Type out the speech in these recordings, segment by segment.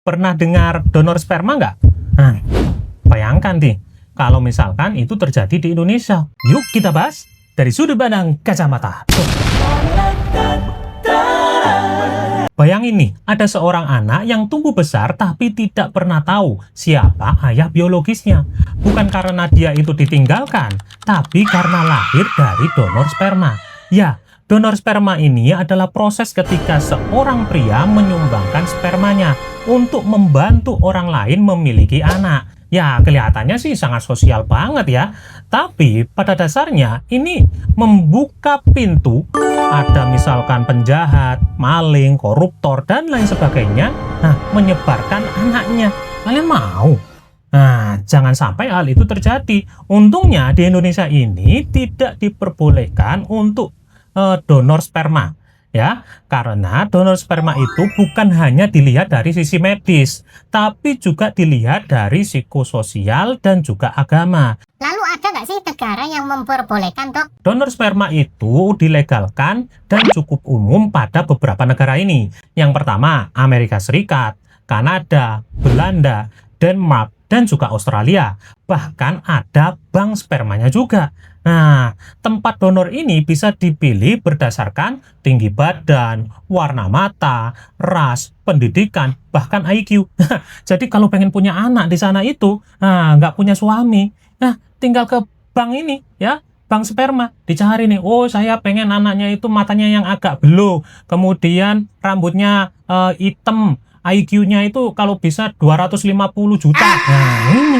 Pernah dengar donor sperma nggak? Nah, bayangkan nih, kalau misalkan itu terjadi di Indonesia. Yuk kita bahas dari sudut pandang kacamata. Bayangin nih, ada seorang anak yang tumbuh besar tapi tidak pernah tahu siapa ayah biologisnya. Bukan karena dia itu ditinggalkan, tapi karena lahir dari donor sperma. Ya, donor sperma ini adalah proses ketika seorang pria menyumbangkan spermanya untuk membantu orang lain memiliki anak. Ya, kelihatannya sih sangat sosial banget ya. Tapi pada dasarnya ini membuka pintu, ada misalkan penjahat, maling, koruptor, dan lain sebagainya, menyebarkan anaknya. Kalian mau? Nah, jangan sampai hal itu terjadi. Untungnya di Indonesia ini tidak diperbolehkan untuk donor sperma. Ya, karena donor sperma itu bukan hanya dilihat dari sisi medis, tapi juga dilihat dari psikososial dan juga agama. Lalu ada nggak sih negara yang memperbolehkan, Dok? Donor sperma itu dilegalkan dan cukup umum pada beberapa negara ini. Yang pertama, Amerika Serikat, Kanada, Belanda, Denmark, dan juga Australia. Bahkan ada bank spermanya juga. Nah, tempat donor ini bisa dipilih berdasarkan tinggi badan, warna mata, ras, pendidikan, bahkan IQ. Jadi kalau pengen punya anak di sana itu, nggak punya suami, tinggal ke bank ini ya, bank sperma, dicari nih, oh saya pengen anaknya itu matanya yang agak blue, kemudian rambutnya hitam, IQ-nya itu kalau bisa 250 juta. Nah ini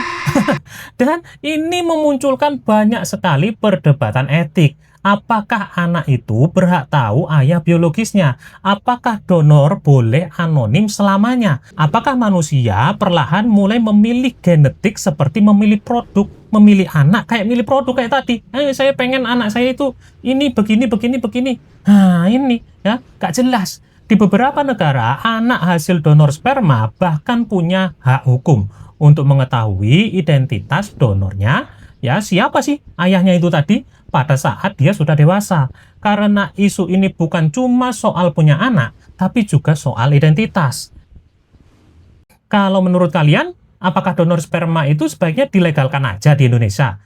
dan ini memunculkan banyak sekali perdebatan etik. Apakah anak itu berhak tahu ayah biologisnya? Apakah donor boleh anonim selamanya? Apakah manusia perlahan mulai memilih genetik seperti memilih produk, memilih anak kayak milih produk kayak tadi? Saya pengen anak saya itu ini begini, begini, begini. Nah ini ya, gak jelas. Di beberapa negara, anak hasil donor sperma bahkan punya hak hukum untuk mengetahui identitas donornya, ya siapa sih ayahnya itu tadi pada saat dia sudah dewasa. Karena isu ini bukan cuma soal punya anak, tapi juga soal identitas. Kalau menurut kalian, apakah donor sperma itu sebaiknya dilegalkan aja di Indonesia?